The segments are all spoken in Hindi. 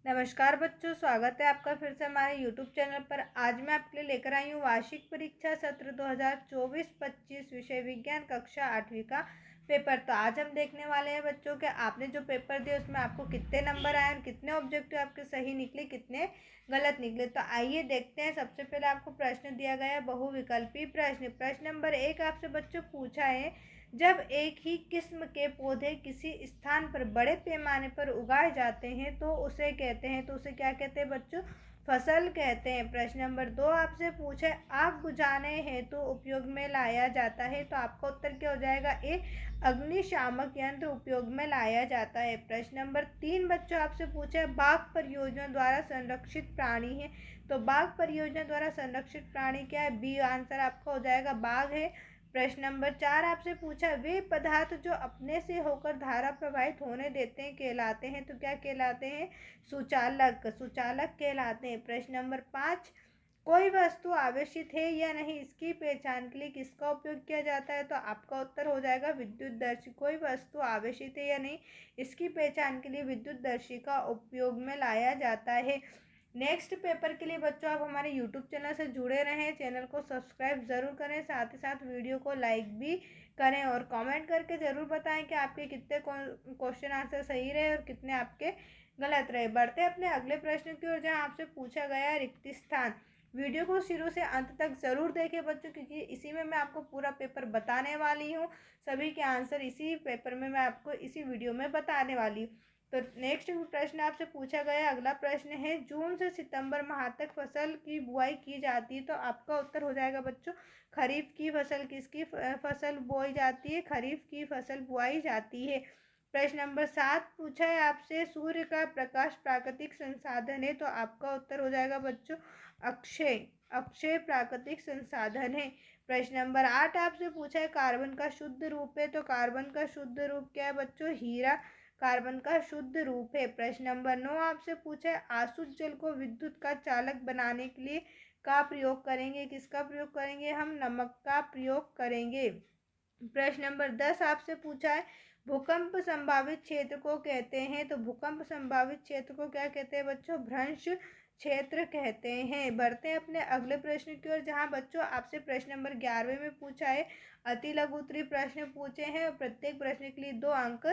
नमस्कार बच्चों, स्वागत है आपका फिर से हमारे YouTube चैनल पर। आज मैं आपके लिए लेकर आई हूँ वार्षिक परीक्षा सत्र 2024-25 विषय विज्ञान कक्षा 8वीं का पेपर। तो आज हम देखने वाले हैं बच्चों के आपने जो पेपर दिया उसमें आपको कितने नंबर आए और कितने ऑब्जेक्टिव आपके सही निकले, कितने गलत निकले। तो आइए देखते हैं। सबसे पहले आपको प्रश्न दिया गया है बहुविकल्पी प्रश्न। प्रश्न नंबर 1 आपसे बच्चों पूछा है, जब एक ही किस्म के पौधे किसी स्थान पर बड़े पैमाने पर उगाए जाते हैं तो उसे कहते हैं, तो उसे क्या कहते हैं बच्चों? फसल कहते हैं। प्रश्न नंबर 2 आपसे पूछे, आग बुझाने हेतु उपयोग में लाया जाता है, तो आपका उत्तर क्या हो जाएगा? ए, अग्निशामक यंत्र उपयोग में लाया जाता है। प्रश्न नंबर 3 बच्चों आपसे पूछे, बाघ परियोजना द्वारा संरक्षित प्राणी है, तो बाघ परियोजना द्वारा संरक्षित प्राणी क्या है? बी आंसर आपका हो जाएगा बाघ है। प्रश्न नंबर 4 आपसे पूछा, वे पदार्थ जो अपने से होकर धारा प्रवाहित होने देते हैं कहलाते हैं, तो क्या कहलाते हैं? सुचालक। सुचालक कहलाते हैं। प्रश्न नंबर 5, कोई वस्तु आवेशित है या नहीं, इसकी पहचान के लिए किसका उपयोग किया जाता है? तो आपका उत्तर हो जाएगा विद्युतदर्शी। कोई वस्तु आवेशित है या नहीं, इसकी पहचान के लिए विद्युतदर्शी का उपयोग में लाया जाता है। नेक्स्ट पेपर के लिए बच्चों आप हमारे यूट्यूब चैनल से जुड़े रहें, चैनल को सब्सक्राइब ज़रूर करें, साथ ही साथ वीडियो को लाइक भी करें और कमेंट करके ज़रूर बताएं कि आपके कितने क्वेश्चन आंसर सही रहे और कितने आपके गलत रहे। बढ़ते अपने अगले प्रश्न की ओर, जहां आपसे पूछा गया है रिक्त स्थान। वीडियो को शुरू से अंत तक ज़रूर देखें बच्चों, क्योंकि इसी में मैं आपको पूरा पेपर बताने वाली हूँ। सभी के आंसर इसी पेपर में मैं आपको इसी वीडियो में बताने वाली हूँ। तो नेक्स्ट प्रश्न आपसे पूछा गया, अगला प्रश्न है, जून से सितंबर माह तक फसल की बुआई की जाती है, तो आपका उत्तर हो जाएगा बच्चों खरीफ की फसल। किसकी फसल बोई जाती है? खरीफ की फसल बुआई जाती है। प्रश्न नंबर 7 पूछा है आपसे, सूर्य का प्रकाश प्राकृतिक संसाधन है, तो आपका उत्तर हो जाएगा बच्चों अक्षय। अक्षय प्राकृतिक संसाधन है। प्रश्न नंबर 8 आपसे पूछा है, कार्बन का शुद्ध रूप है, तो कार्बन का शुद्ध रूप क्या है बच्चों? हीरा कार्बन का शुद्ध रूप है। प्रश्न नंबर 9 आपसे पूछा है, आसुत जल को विद्युत का चालक बनाने के लिए का प्रयोग करेंगे? किसका प्रयोग करेंगे? हम नमक का प्रयोग करेंगे। प्रश्न नंबर 10 आपसे पूछा है, भूकंप संभावित क्षेत्र को कहते हैं, तो भूकंप संभावित क्षेत्र को क्या कहते हैं बच्चों? भ्रंश क्षेत्र कहते हैं। बढ़ते हैं अपने अगले प्रश्न की ओर, जहां बच्चों आपसे प्रश्न नंबर 11 में पूछा है, अति लघु उत्तरीय प्रश्न पूछे हैं और प्रत्येक प्रश्न के लिए 2 अंक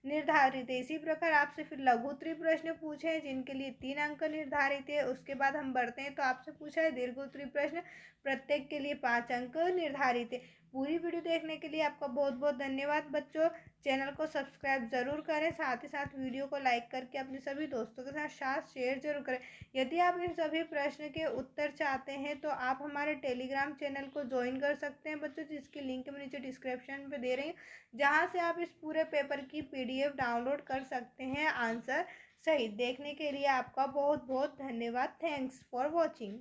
निर्धारित है। इसी प्रकार आपसे फिर लघु उत्तरीय प्रश्न पूछे हैं जिनके लिए 3 अंक निर्धारित है। उसके बाद हम बढ़ते हैं, तो आपसे पूछा है दीर्घ उत्तरीय प्रश्न, प्रत्येक के लिए 5 अंक निर्धारित है। पूरी वीडियो देखने के लिए आपका बहुत बहुत धन्यवाद बच्चों। चैनल को सब्सक्राइब ज़रूर करें, साथ ही साथ वीडियो को लाइक करके अपने सभी दोस्तों के साथ शेयर जरूर करें। यदि आप इन सभी प्रश्न के उत्तर चाहते हैं तो आप हमारे टेलीग्राम चैनल को ज्वाइन कर सकते हैं बच्चों, जिसकी लिंक मैं नीचे डिस्क्रिप्शन में दे रही हूँ, जहाँ से आप इस पूरे पेपर की PDF डाउनलोड कर सकते हैं आंसर सहित। देखने के लिए आपका बहुत बहुत धन्यवाद। Thanks for watching.